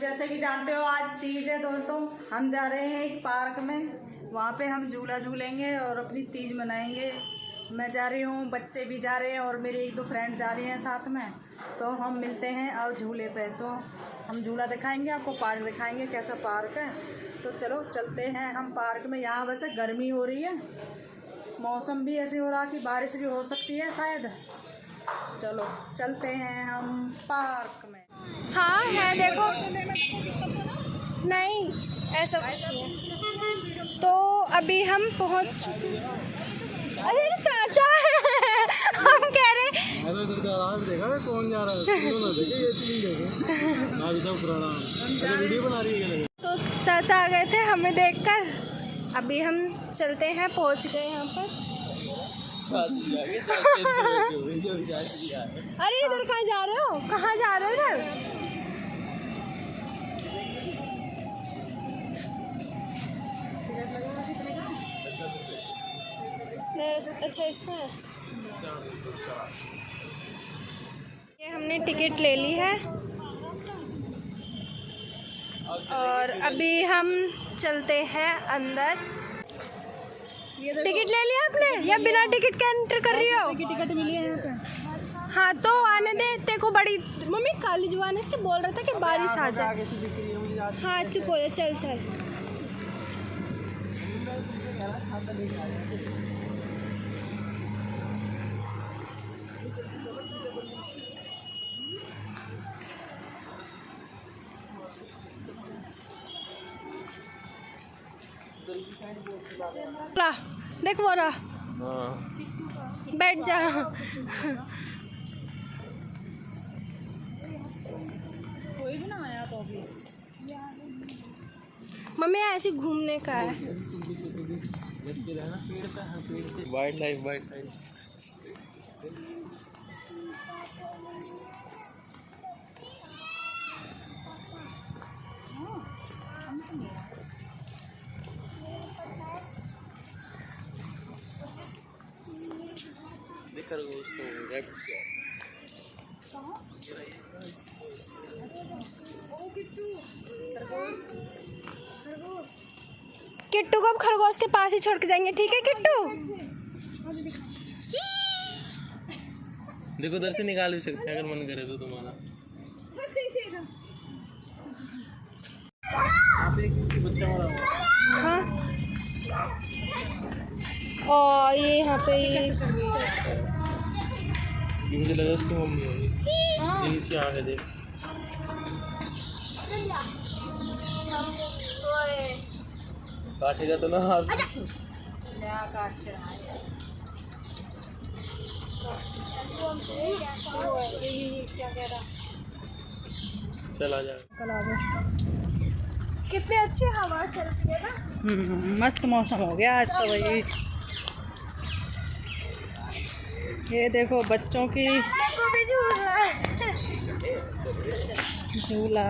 जैसे कि जानते हो आज तीज है दोस्तों, हम जा रहे हैं एक पार्क में, वहाँ पे हम झूला झूलेंगे और अपनी तीज मनाएंगे। मैं जा रही हूँ, बच्चे भी जा रहे हैं और मेरी एक दो फ्रेंड जा रही हैं साथ में, तो हम मिलते हैं और झूले पे। तो हम झूला दिखाएंगे आपको, पार्क दिखाएंगे कैसा पार्क है। तो चलो चलते हैं हम पार्क में। यहाँ वैसे गर्मी हो रही है, मौसम भी ऐसे हो रहा कि बारिश भी हो सकती है शायद। चलो चलते हैं हम पार्क में। हाँ है, देखो नहीं ऐसा कुछ नहीं है। तो अभी हम पहुँच, अरे चाचा हम कह रहे देखा कौन जा रहा है, वीडियो बना रही है। तो चाचा आ गए थे हमें देखकर। अभी हम चलते हैं, पहुंच गए यहाँ पर। अरे इधर कहाँ जा रहे हो, कहाँ जा रहे हो इधर? अच्छा इसमें ये हमने टिकट ले ली है और अभी हम चलते हैं अंदर। टिकट ले लिया आपने या बिना टिकट के एंटर कर रही हो? टिकट मिली है यहाँ पे। हाँ तो आने दे, तेरे को बड़ी मम्मी काली जुबान है इसके, बोल रहा था कि बारिश आ जाए। हाँ चुप हो जा, चल चल। ला देख वो रहा, बैठ जा। कोई भी ना आया तो अभी मम्मी ऐसे घूमने का है। Wild life, wild life. Kittu को अब खरगोश के पास ही छोड़ के जाएंगे, ठीक है किट्टू? देखो उधर से निकाल भी सकते हैं अगर मन करे तो तुम्हारा। बच्चा मरा हुआ। हाँ और ये यहाँ पे ये मुझे लगा उसकी मम्मी होगी। नीचे आ गए देख, काटेगा तो ना हाथ। चल आ जा। कितनी अच्छी हवा चलती है ना। मस्त मौसम हो गया आज तो भाई। ये देखो बच्चों की को भी झूला है। झूला।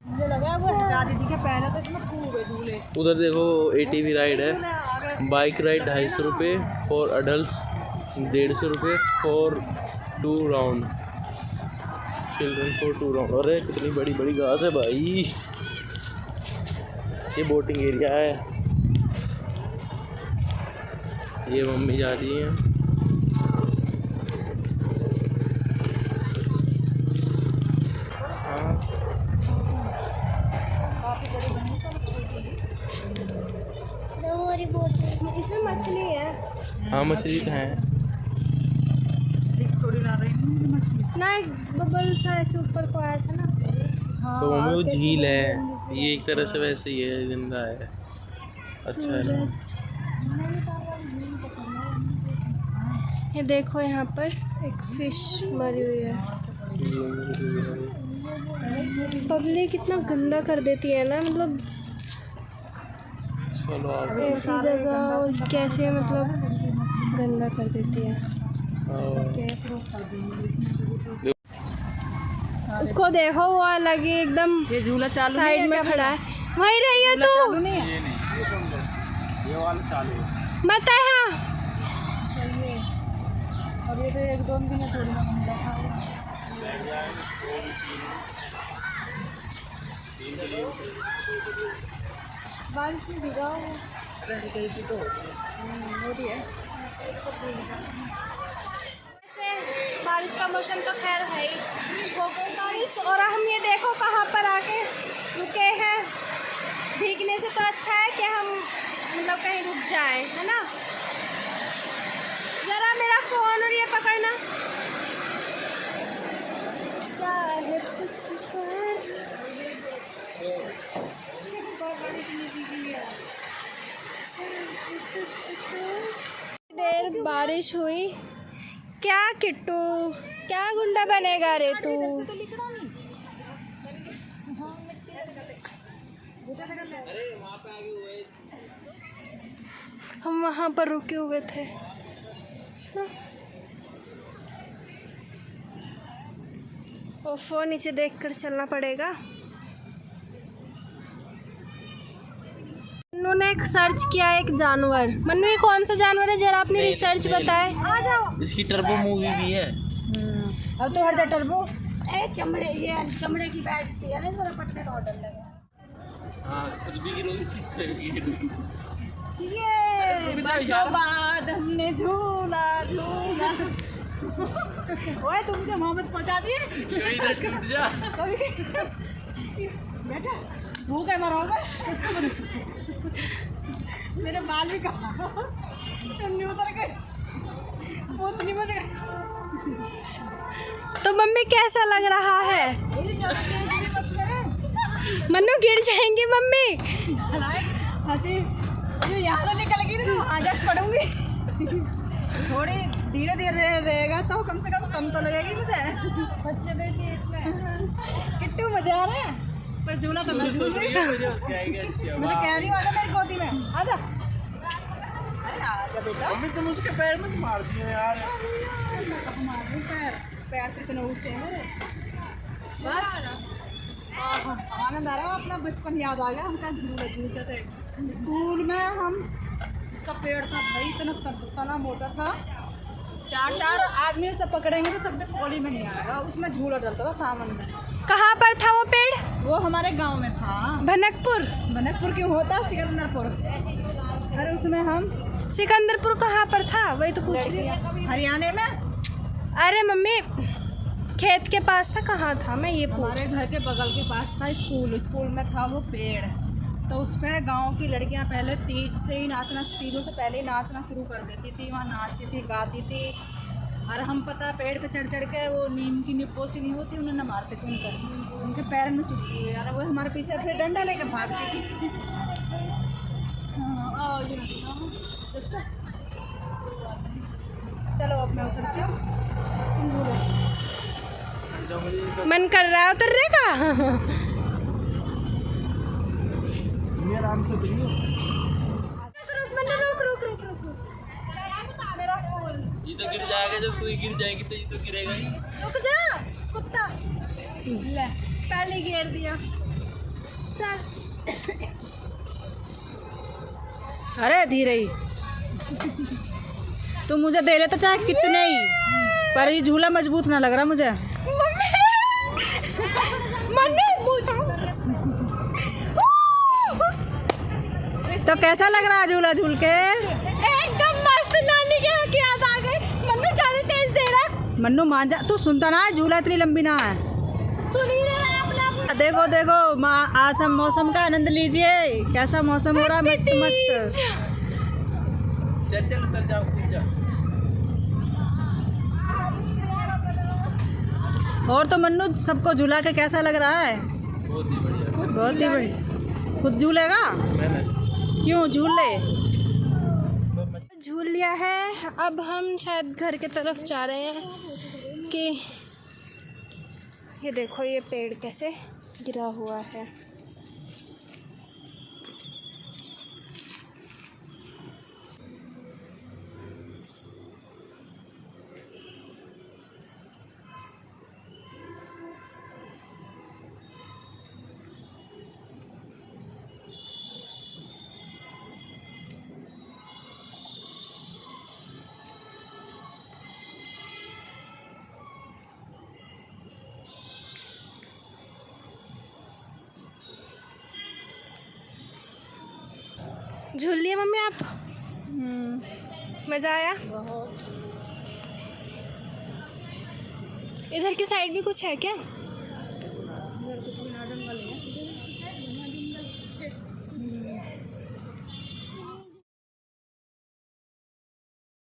मुझे लगा वो हटा दीदी के, पहले तो इसमें खूब है झूले। उधर देखो ATV राइड है, बाइक राइड 250 रुपये फॉर अडल्ट, 150 रुपये for 2 round, children for 2 round. अरे कितनी बड़ी बड़ी घास है भाई। ये बोटिंग एरिया है। ये मम्मी जा रही है। इसमें मछली है। हाँ मछली तो है। थोड़ी ला रही हूँ मछली ना, एक बबल सा ऐसे ऊपर को आया था ना। तो मम्मी वो झील है, ये एक तरह से वैसे ही है, जिंदा है। अच्छा है ना। ये देखो यहाँ पर एक फिश मरी हुई है। पब्लिक इतना गंदा कर देती है ना, मतलब चलो आगे। ऐसी जगह और कैसे मतलब गंदा कर देती है। उसको देखो, वो अलग ही एकदम ये झूला चालू साइड में खड़ा है। वहीं रही है तू, चालू नहीं है। ये वाला चालू है। मत है। हाँ चलिए, और ये तो एक दो दिन में थोड़ी ना बंदा था। बारिश में भीगा हो रही है। बारिश का मौसम तो खैर है ही, हो गई बारिश। और हम ये देखो कहाँ पर आके रुके हैं। भीगने से तो अच्छा है कि हम मतलब कहीं रुक जाए, है ना। ज़रा मेरा फ़ोन और ये पकड़ना। चाहे कुछ कर। देर बारिश हुई। क्या किट्टू, क्या गुंडा बनेगा रे तू। हम वहाँ पर रुके हुए थे। ओफो, नीचे देखकर चलना पड़ेगा। मन्नू ने सर्च किया एक जानवर। मन्नू, ये कौन सा जानवर है, जरा अपनी रिसर्च बताए। आ जाओ। इसकी टर्बो मूवी भी है। अब तो हर जा टर्बो। चमड़े, ये चमड़े की बैट सी है ना, थोड़ा पटने का ऑर्डर लगा। हाँ, खुद भी गिरोगी। ये बरसों बाद हमने झूला झूला। ओए, तुम मुझे मोहम्मद पहुंचा दिए। इधर टूट जा। बेटा भूखे मरोगे। मेरे बाल भी कहा, चुन्नी उतर गई, पोतनी बन गई। तो मम्मी कैसा लग रहा है? मन्नू, गिर जाएंगी मम्मी। हंसी जो यहाँ से निकल गई ना, तो आगे पड़ूंगी। थोड़ी धीरे धीरे रहेगा तो कम से कम तो लगेगी मुझे। बच्चे देखिए इसमें किट्टू मजे आ रहे हैं, पर झूला तो मैं झूल रही हूँ। मैं तो कह रही हूँ, आजा मेरी गोदी में, आजा। अरे आजा बेटा। मम्मी, तुम उसके पैर में मार दिए यार। मार दूँ पैर, पैर तो इतने ऊंचे हैं मेरे। बस आनंद आ रहा है, अपना बचपन याद आ गया। हम कहाँ झूला झूलते थे स्कूल में। हम उसका पेड़ था भाई, इतना तना मोटा था, 4 आदमी उसे पकड़ेंगे तो तब भी कोली में नहीं आएगा। उसमें झूला डलता था सावन में। कहाँ पर था वो पेड़? वो हमारे गांव में था। भनकपुर क्यों होता, सिकंदरपुर। अरे उसमें हम सिकंदरपुर कहाँ पर था, वही तो पूछ रही हूँ। हरियाणा में। अरे मम्मी, खेत के पास था, कहाँ था मैं ये पूछ। हमारे घर के बगल के पास था स्कूल में था वो पेड़। तो उस पर गाँव की लड़कियाँ पहले तीज से ही नाचना, तीजों से पहले ही नाचना शुरू कर देती थी। वहाँ नाचती थी, गाती थी। और हम पता पेड़ पे चढ़ के वो नीम की निपोसी नहीं होती, उन्हें न मारते थे, उनके पैर में चुभती है यार। वो हमारे पीछे फिर डंडा लेकर भागती थी। हाँ, चलो अब मैं उतरती हूँ, तुम झूलो। मन कर रहा है उतरने का। मेरा फूल ये तो गिर जाएगा, जब तू ही गिर जाएगी तो ये तो गिरेगा ही। रुक जा कुत्ता। ले, पहले घेर दिया। चल। अरे धीरे ही। तुम मुझे दे लेते चाहे कितने ही, पर ये झूला मजबूत ना लग रहा मुझे। तो कैसा लग रहा है झूला झूल के? एकदम मस्त। नानी के यहाँ की याद आ गई। मन्नू ज्यादा तेज दे रहा है। मन्नू मान जा, तू सुनता ना है, झूला इतनी लंबी ना है। सुन ही रहा है अपना। देखो देखो, आज मौसम का आनंद लीजिए। कैसा मौसम हो रहा है, मस्त मस्त। चल उतर जाओ, कूद जा। और तो मन्नू, सबको झूला के कैसा लग रहा है? बहुत ही बढ़िया। बहुत ही बढ़िया। खुद झूलेगा? क्यों झूल ले? झूल लिया है। अब हम शायद घर के तरफ जा रहे हैं कि ये देखो ये पेड़ कैसे गिरा हुआ है। झूल लिए मम्मी आप? मज़ा आया? बहुत। इधर की साइड भी कुछ है क्या?